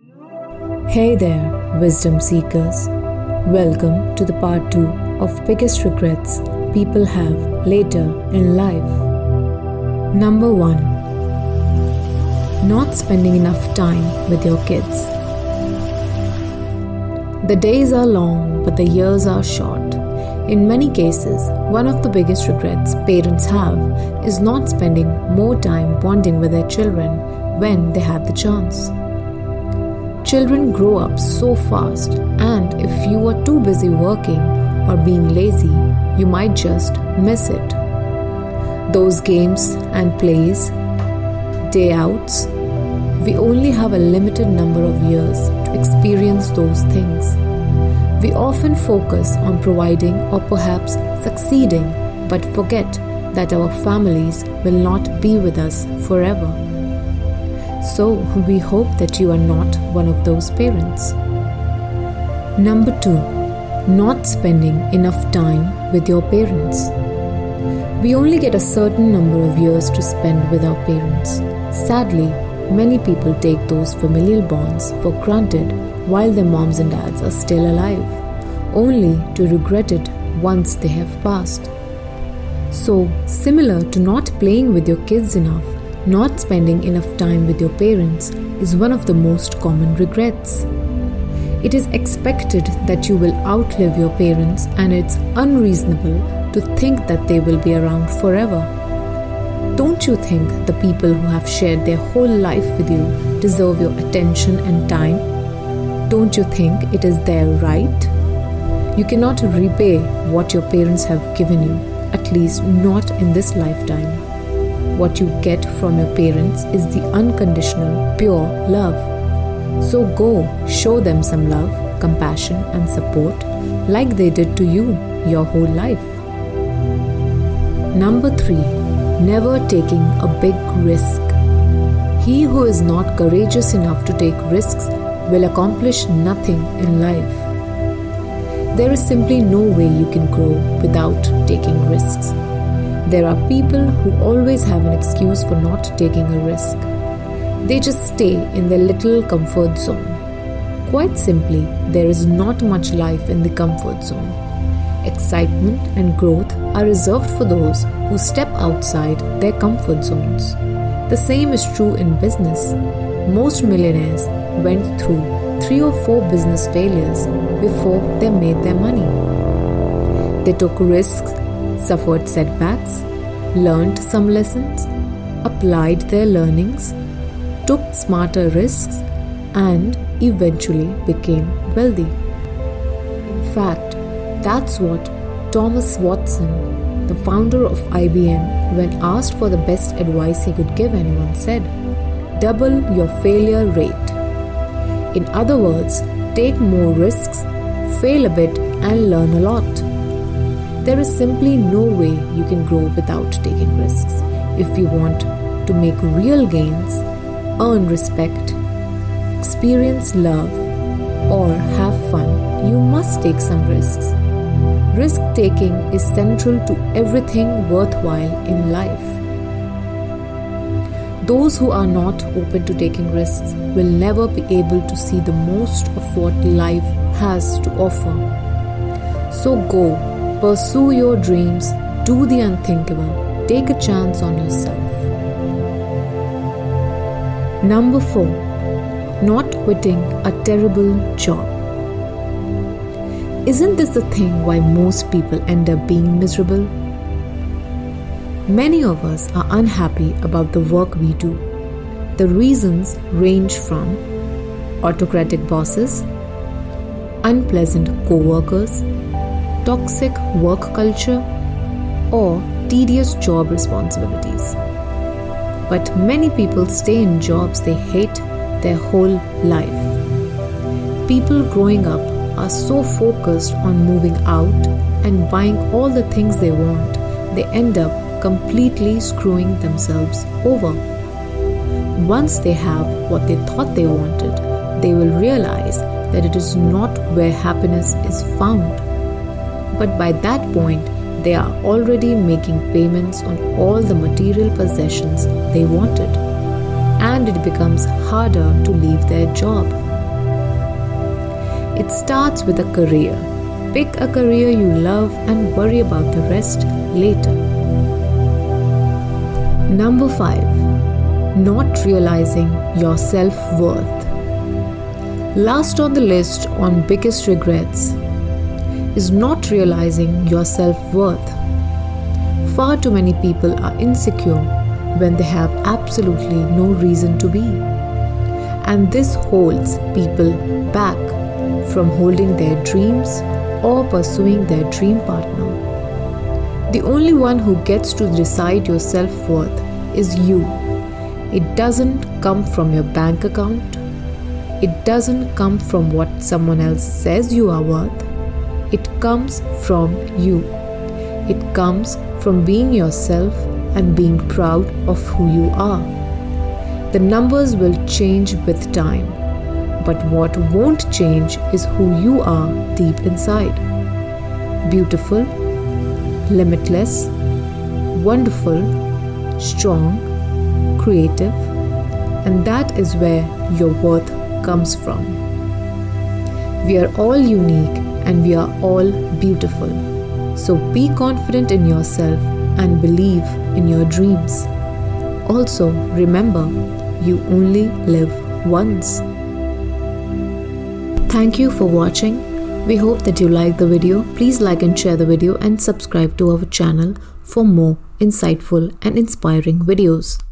Hey there, wisdom seekers. Welcome to the part 2 of biggest regrets people have later in life. Number 1. Not spending enough time with your kids. The days are long, but the years are short. In many cases, one of the biggest regrets parents have is not spending more time bonding with their children when they have the chance. Children grow up so fast, and if you are too busy working or being lazy, you might just miss it. Those games and plays, day outs, we only have a limited number of years to experience those things. We often focus on providing or perhaps succeeding, but forget that our families will not be with us forever. So, we hope that you are not one of those parents. Number 2. Not spending enough time with your parents. We only get a certain number of years to spend with our parents. Sadly, many people take those familial bonds for granted while their moms and dads are still alive, only to regret it once they have passed. So, similar to not playing with your kids enough, not spending enough time with your parents is one of the most common regrets. It is expected that you will outlive your parents, and it's unreasonable to think that they will be around forever. Don't you think the people who have shared their whole life with you deserve your attention and time? Don't you think it is their right? You cannot repay what your parents have given you, at least not in this lifetime. What you get from your parents is the unconditional, pure love. So go, show them some love, compassion, and support like they did to you your whole life. Number 3. Never taking a big risk. He who is not courageous enough to take risks will accomplish nothing in life. There is simply no way you can grow without taking risks. There are people who always have an excuse for not taking a risk. They just stay in their little comfort zone. Quite simply, there is not much life in the comfort zone. Excitement and growth are reserved for those who step outside their comfort zones. The same is true in business. Most millionaires went through 3 or 4 business failures before they made their money. They took risks, suffered setbacks, learned some lessons, applied their learnings, took smarter risks, and eventually became wealthy. In fact, that's what Thomas Watson, the founder of IBM, when asked for the best advice he could give anyone, said, "Double your failure rate." In other words, take more risks, fail a bit, and learn a lot. There is simply no way you can grow without taking risks. If you want to make real gains, earn respect, experience love, or have fun, you must take some risks. Risk-taking is central to everything worthwhile in life. Those who are not open to taking risks will never be able to see the most of what life has to offer. So go, pursue your dreams, do the unthinkable, take a chance on yourself. Number 4. Not quitting a terrible job. Isn't this the thing why most people end up being miserable? Many of us are unhappy about the work we do. The reasons range from autocratic bosses, unpleasant co-workers, toxic work culture, or tedious job responsibilities. But many people stay in jobs they hate their whole life. People growing up are so focused on moving out and buying all the things they want, they end up completely screwing themselves over. Once they have what they thought they wanted, they will realize that it is not where happiness is found. But by that point, they are already making payments on all the material possessions they wanted, and it becomes harder to leave their job. It starts with a career. Pick a career you love and worry about the rest later. Number 5. Not realizing your self-worth. Last on the list on biggest regrets is not realizing your self-worth. Far too many people are insecure when they have absolutely no reason to be. And this holds people back from holding their dreams or pursuing their dream partner. The only one who gets to decide your self-worth is you. It doesn't come from your bank account. It doesn't come from what someone else says you are worth. It comes from you. It comes from being yourself and being proud of who you are. The numbers will change with time, but what won't change is who you are deep inside. Beautiful, limitless, wonderful, strong, creative, and that is where your worth comes from. We are all unique and we are all beautiful. So be confident in yourself and believe in your dreams. Also, remember, you only live once. Thank you for watching. We hope that you liked the video. Please like and share the video and subscribe to our channel for more insightful and inspiring videos.